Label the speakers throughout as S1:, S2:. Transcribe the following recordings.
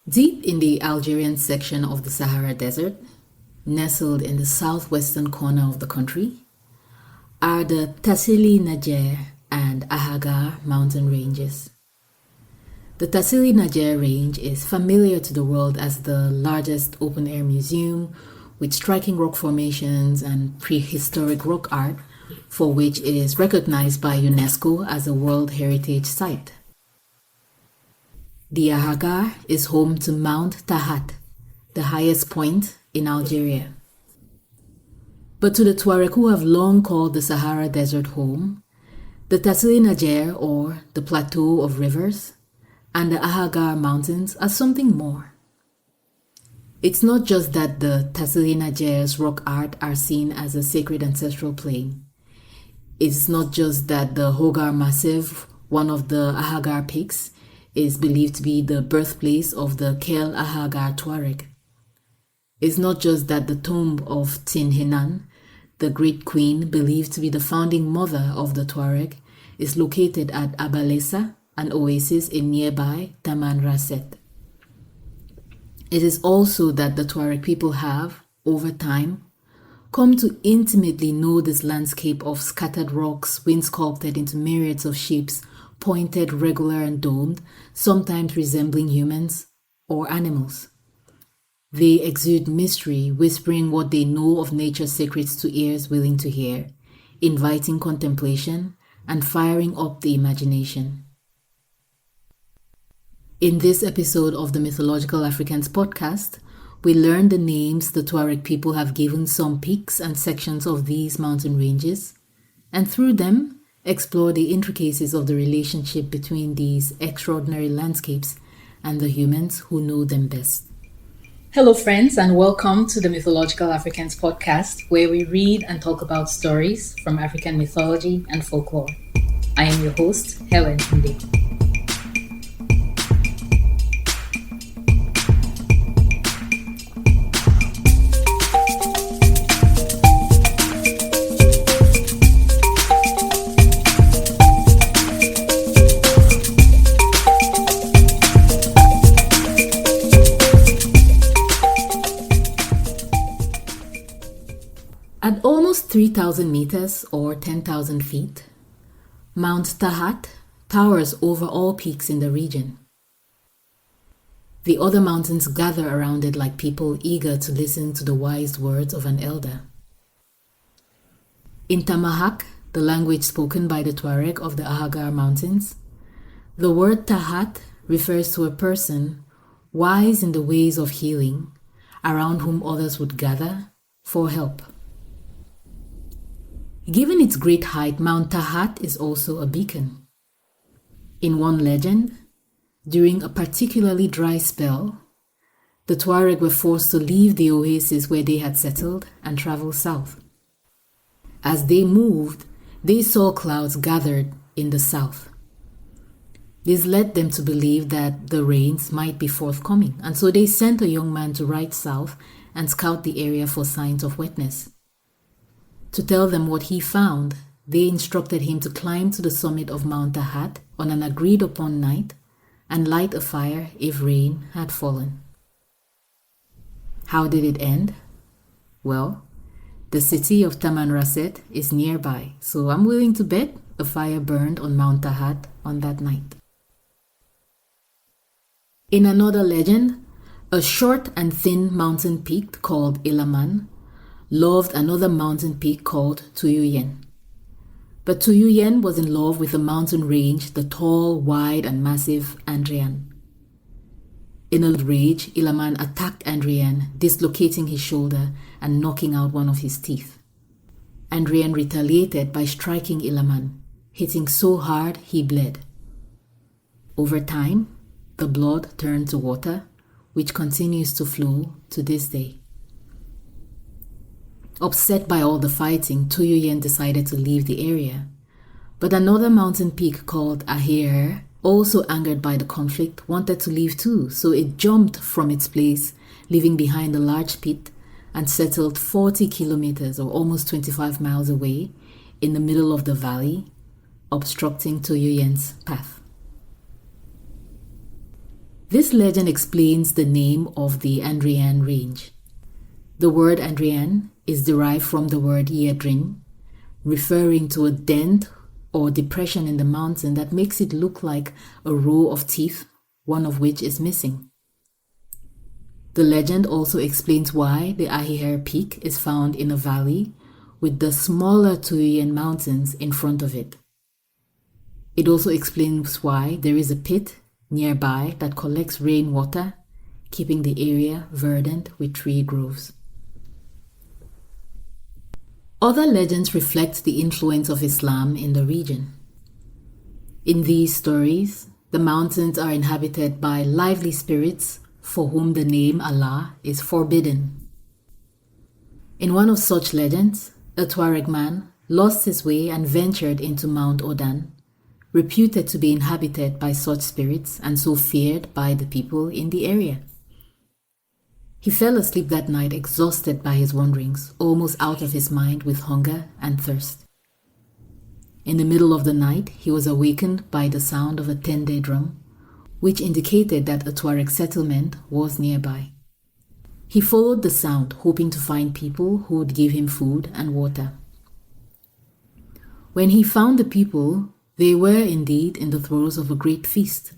S1: Deep in the Algerian section of the Sahara Desert, nestled in the southwestern corner of the country, are the Tassili and Ahaggar mountain ranges. The Tassili range is familiar to the world as the largest open-air museum with striking rock formations and prehistoric rock art, for which it is recognized by UNESCO as a World Heritage Site. The Ahaggar is home to Mount Tahat, the highest point in Algeria. But to the Tuareg who have long called the Sahara Desert home, the Tassili or the Plateau of Rivers and the Ahaggar mountains are something more. It's not just that the Tassili rock art are seen as a sacred ancestral plane. It's not just that the Ahaggar Massif, one of the Ahaggar peaks, is believed to be the birthplace of the Kel Ahaggar Tuareg. It's not just that the tomb of Tin Hinan, the great queen believed to be the founding mother of the Tuareg, is located at Abalessa, an oasis in nearby Tamanrasset. It is also that the Tuareg people have, over time, come to intimately know this landscape of scattered rocks, wind-sculpted into myriads of shapes, pointed, regular and domed, sometimes resembling humans or animals. They exude mystery, whispering what they know of nature's secrets to ears willing to hear, inviting contemplation and firing up the imagination. In this episode of the Mythological Africans podcast, we learn the names the Tuareg people have given some peaks and sections of these mountain ranges, and through them, explore the intricacies of the relationship between these extraordinary landscapes and the humans who know them best. Hello, friends, and welcome to the Mythological Africans podcast, where we read and talk about stories from African mythology and folklore. I am your host, Helen Nde. At almost 3,000 meters or 10,000 feet, Mount Tahat towers over all peaks in the region. The other mountains gather around it like people eager to listen to the wise words of an elder. In Tamahak, the language spoken by the Tuareg of the Ahaggar Mountains, the word Tahat refers to a person wise in the ways of healing, around whom others would gather for help. Given its great height, Mount Tahat is also a beacon. In one legend, during a particularly dry spell, the Tuareg were forced to leave the oasis where they had settled and travel south. As they moved, they saw clouds gathered in the south. This led them to believe that the rains might be forthcoming, and so they sent a young man to ride south and scout the area for signs of wetness. To tell them what he found, they instructed him to climb to the summit of Mount Tahat on an agreed-upon night and light a fire if rain had fallen. How did it end? Well, the city of Tamanrasset is nearby, so I'm willing to bet a fire burned on Mount Tahat on that night. In another legend, a short and thin mountain peak called Ilaman loved another mountain peak called Tuyuyen. But Tuyuyen was in love with the mountain range, the tall, wide, and massive Andrian. In a rage, Ilaman attacked Andrian, dislocating his shoulder and knocking out one of his teeth. Andrian retaliated by striking Ilaman, hitting so hard he bled. Over time, the blood turned to water, which continues to flow to this day. Upset by all the fighting, Tuyuyen decided to leave the area. But another mountain peak called Ahaggar, also angered by the conflict, wanted to leave too, so it jumped from its place, leaving behind a large pit, and settled 40 kilometers or almost 25 miles away in the middle of the valley, obstructing Tuyuyen's path. This legend explains the name of the Andrian range. The word Andrian is derived from the word Yedrin, referring to a dent or depression in the mountain that makes it look like a row of teeth, one of which is missing. The legend also explains why the Ahaggar peak is found in a valley with the smaller Tuareg mountains in front of it. It also explains why there is a pit nearby that collects rainwater, keeping the area verdant with tree groves. Other legends reflect the influence of Islam in the region. In these stories, the mountains are inhabited by lively spirits for whom the name Allah is forbidden. In one of such legends, a Tuareg man lost his way and ventured into Mount Odan, reputed to be inhabited by such spirits and so feared by the people in the area. He fell asleep that night exhausted by his wanderings, almost out of his mind with hunger and thirst. In the middle of the night, he was awakened by the sound of a tende drum, which indicated that a Tuareg settlement was nearby. He followed the sound, hoping to find people who would give him food and water. When he found the people, they were indeed in the throes of a great feast.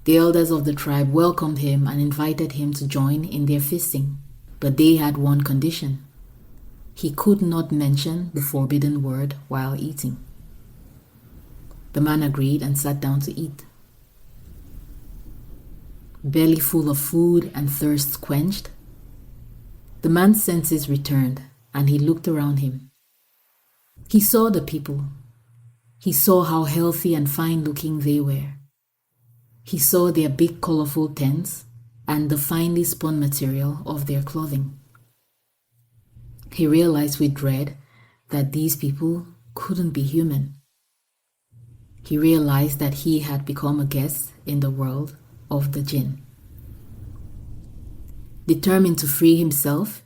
S1: The elders of the tribe welcomed him and invited him to join in their feasting, but they had one condition. He could not mention the forbidden word while eating. The man agreed and sat down to eat. Belly full of food and thirst quenched, the man's senses returned and he looked around him. He saw the people. He saw how healthy and fine-looking they were. He saw their big colorful tents and the finely spun material of their clothing. He realized with dread that these people couldn't be human. He realized that he had become a guest in the world of the jinn. Determined to free himself,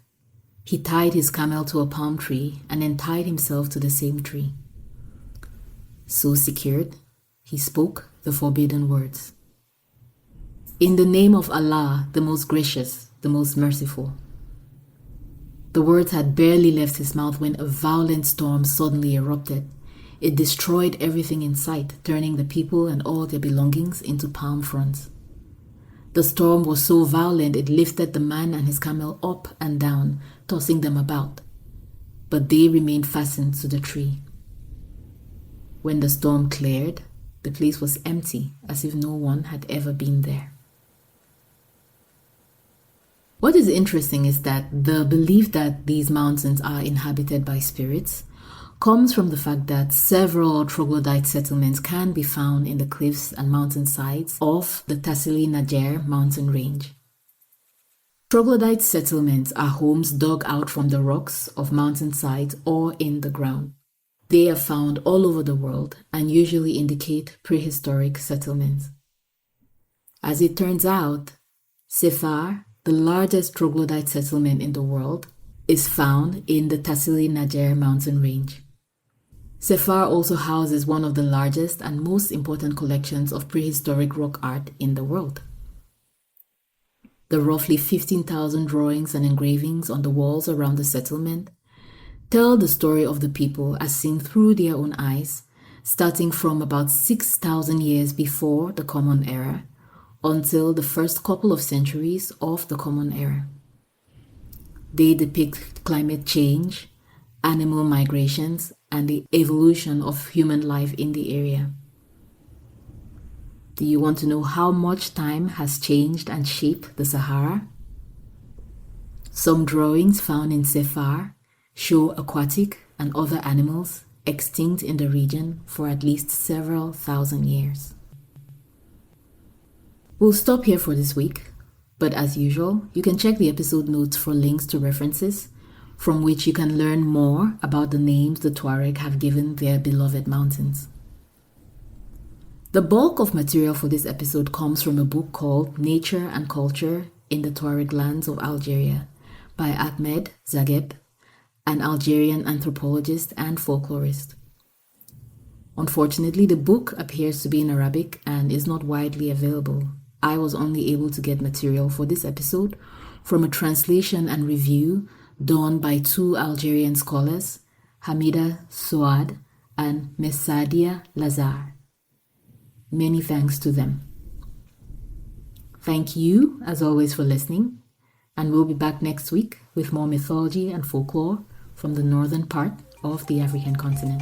S1: he tied his camel to a palm tree and then tied himself to the same tree. So secured, he spoke the forbidden words. In the name of Allah, the most gracious, the most merciful. The words had barely left his mouth when a violent storm suddenly erupted. It destroyed everything in sight, turning the people and all their belongings into palm fronds. The storm was so violent it lifted the man and his camel up and down, tossing them about, but they remained fastened to the tree. When the storm cleared, the place was empty, as if no one had ever been there. What is interesting is that the belief that these mountains are inhabited by spirits comes from the fact that several troglodyte settlements can be found in the cliffs and mountain sides of the Tassili mountain range. Troglodyte settlements are homes dug out from the rocks of mountain sides or in the ground. They are found all over the world and usually indicate prehistoric settlements. As it turns out, Sefar, the largest troglodyte settlement in the world, is found in the Tassili mountain range. Sefar also houses one of the largest and most important collections of prehistoric rock art in the world. The roughly 15,000 drawings and engravings on the walls around the settlement tell the story of the people as seen through their own eyes, starting from about 6,000 years before the Common Era until the first couple of centuries of the Common Era. They depict climate change, animal migrations, and the evolution of human life in the area. Do you want to know how much time has changed and shaped the Sahara? Some drawings found in Sefar show aquatic and other animals extinct in the region for at least several thousand years. We'll stop here for this week, but as usual, you can check the episode notes for links to references from which you can learn more about the names the Tuareg have given their beloved mountains. The bulk of material for this episode comes from a book called Nature and Culture in the Tuareg Lands of Algeria by Ahmed Zagheb, an Algerian anthropologist and folklorist. Unfortunately, the book appears to be in Arabic and is not widely available, I was only able to get material for this episode from a translation and review done by two Algerian scholars, Hamida Souad and Messadia Lazar. Many thanks to them. Thank you, as always, for listening, and we'll be back next week with more mythology and folklore from the northern part of the African continent.